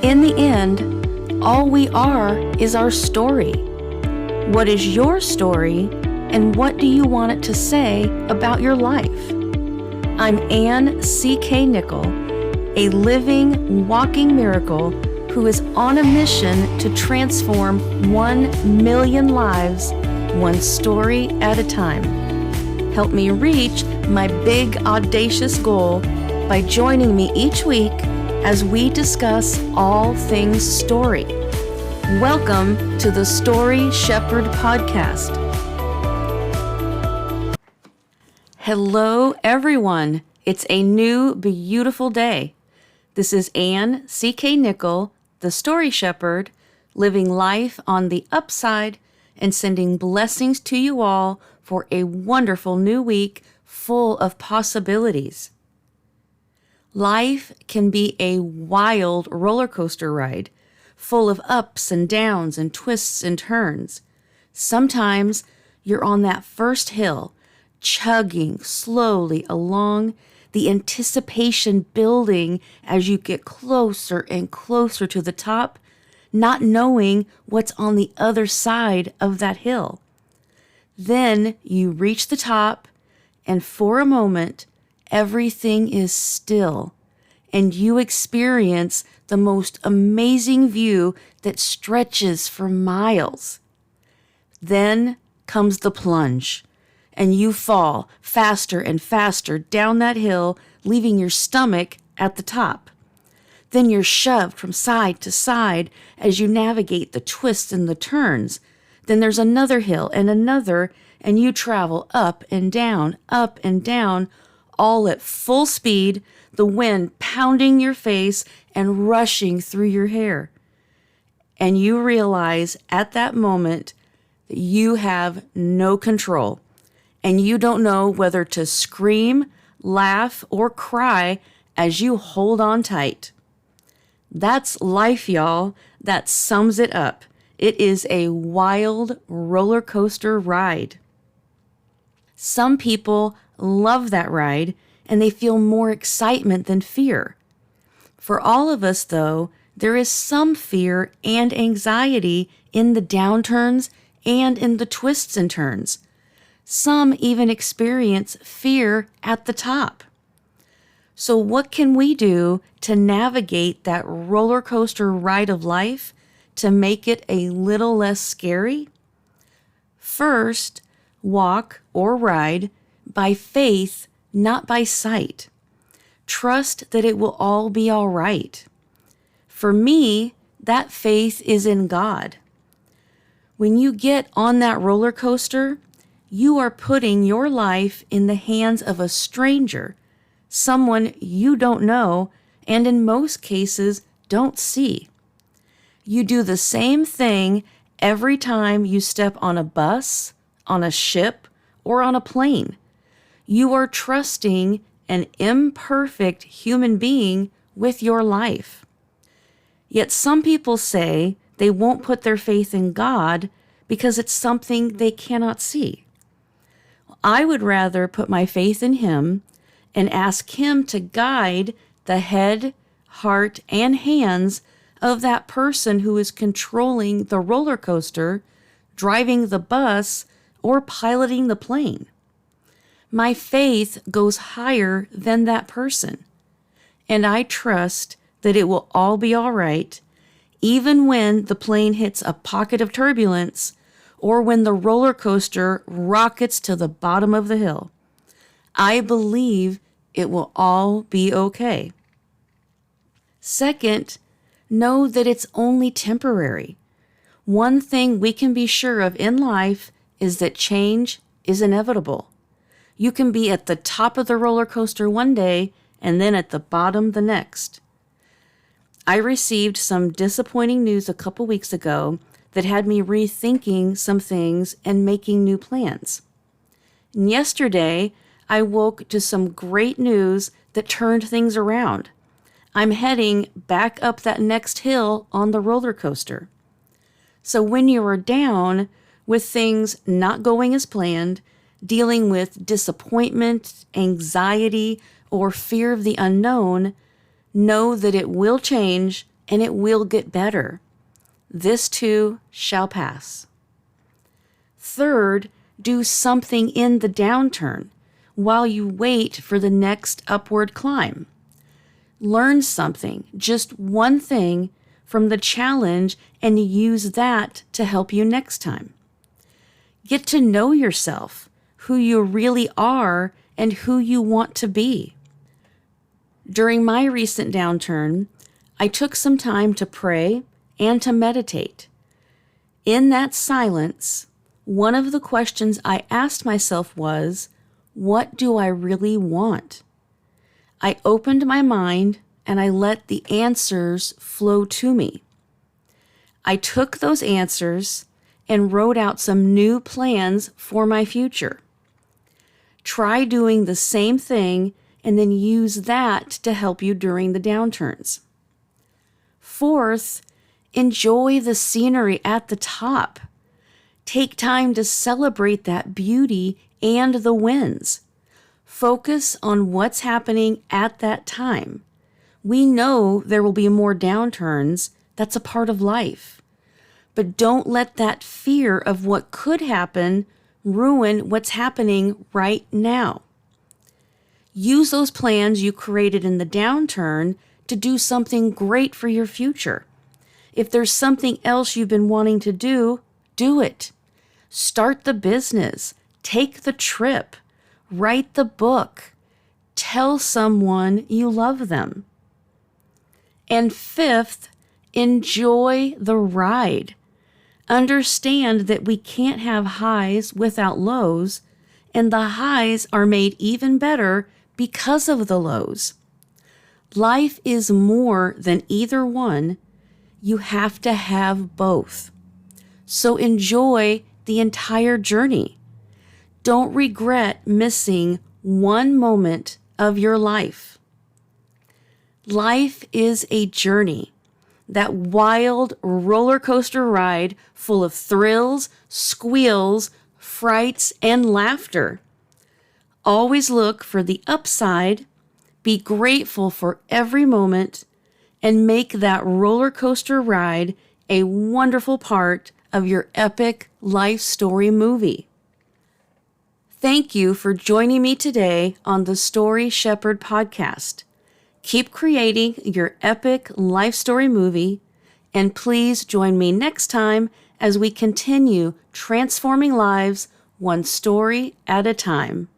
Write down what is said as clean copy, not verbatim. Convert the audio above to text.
In the end, all we are is our story. What is your story, and what do you want it to say about your life? I'm Ann C.K. Nickel, a living, walking miracle who is on a mission to transform 1 million lives, one story at a time. Help me reach my big, audacious goal by joining me each week as we discuss all things story. Welcome to the Story Shepherd Podcast. Hello, everyone. It's a new, beautiful day. This is Ann C.K. Nickel, the Story Shepherd, living life on the upside and sending blessings to you all for a wonderful new week full of possibilities. Life can be a wild roller coaster ride, full of ups and downs and twists and turns. Sometimes you're on that first hill, chugging slowly along, the anticipation building as you get closer and closer to the top, not knowing what's on the other side of that hill. Then you reach the top, and for a moment, everything is still, and you experience the most amazing view that stretches for miles. Then comes the plunge, and you fall faster and faster down that hill, leaving your stomach at the top. Then you're shoved from side to side as you navigate the twists and the turns. Then there's another hill and another, and you travel up and down, all at full speed, the wind pounding your face and rushing through your hair. And you realize at that moment that you have no control, and you don't know whether to scream, laugh, or cry as you hold on tight. That's life, y'all. That sums it up. It is a wild roller coaster ride. Some people love that ride, and they feel more excitement than fear. For all of us, though, there is some fear and anxiety in the downturns and in the twists and turns. Some even experience fear at the top. So what can we do to navigate that roller coaster ride of life to make it a little less scary? First, walk or ride by faith, not by sight. Trust that it will all be all right. For me, that faith is in God. When you get on that roller coaster, you are putting your life in the hands of a stranger, someone you don't know, and in most cases don't see. You do the same thing every time you step on a bus, on a ship, or on a plane. You are trusting an imperfect human being with your life. Yet some people say they won't put their faith in God because it's something they cannot see. I would rather put my faith in Him and ask Him to guide the head, heart, and hands of that person who is controlling the roller coaster, driving the bus, or piloting the plane. My faith goes higher than that person, and I trust that it will all be all right, even when the plane hits a pocket of turbulence or when the roller coaster rockets to the bottom of the hill. I believe it will all be okay. Second, know that it's only temporary. One thing we can be sure of in life is that change is inevitable. You can be at the top of the roller coaster one day and then at the bottom the next. I received some disappointing news a couple weeks ago that had me rethinking some things and making new plans. And yesterday, I woke to some great news that turned things around. I'm heading back up that next hill on the roller coaster. So when you are down with things not going as planned, dealing with disappointment, anxiety, or fear of the unknown, know that it will change and it will get better. This too shall pass. Third, do something in the downturn while you wait for the next upward climb. Learn something, just one thing, from the challenge and use that to help you next time. Get to know yourself, who you really are, and who you want to be. During my recent downturn, I took some time to pray and to meditate. In that silence, one of the questions I asked myself was, what do I really want? I opened my mind and I let the answers flow to me. I took those answers and wrote out some new plans for my future. Try doing the same thing and then use that to help you during the downturns. Fourth, enjoy the scenery at the top. Take time to celebrate that beauty and the wins. Focus on what's happening at that time. We know there will be more downturns. That's a part of life. But don't let that fear of what could happen ruin what's happening right now. Use those plans you created in the downturn to do something great for your future. If there's something else you've been wanting to do, do it. Start the business. Take the trip. Write the book. Tell someone you love them. And fifth, enjoy the ride. Understand that we can't have highs without lows, and the highs are made even better because of the lows. Life is more than either one. You have to have both. So enjoy the entire journey. Don't regret missing one moment of your life. Life is a journey, that wild roller coaster ride full of thrills, squeals, frights, and laughter. Always look for the upside, be grateful for every moment, and make that roller coaster ride a wonderful part of your epic life story movie. Thank you for joining me today on the Story Shepherd podcast. Keep creating your epic life story movie, and please join me next time as we continue transforming lives one story at a time.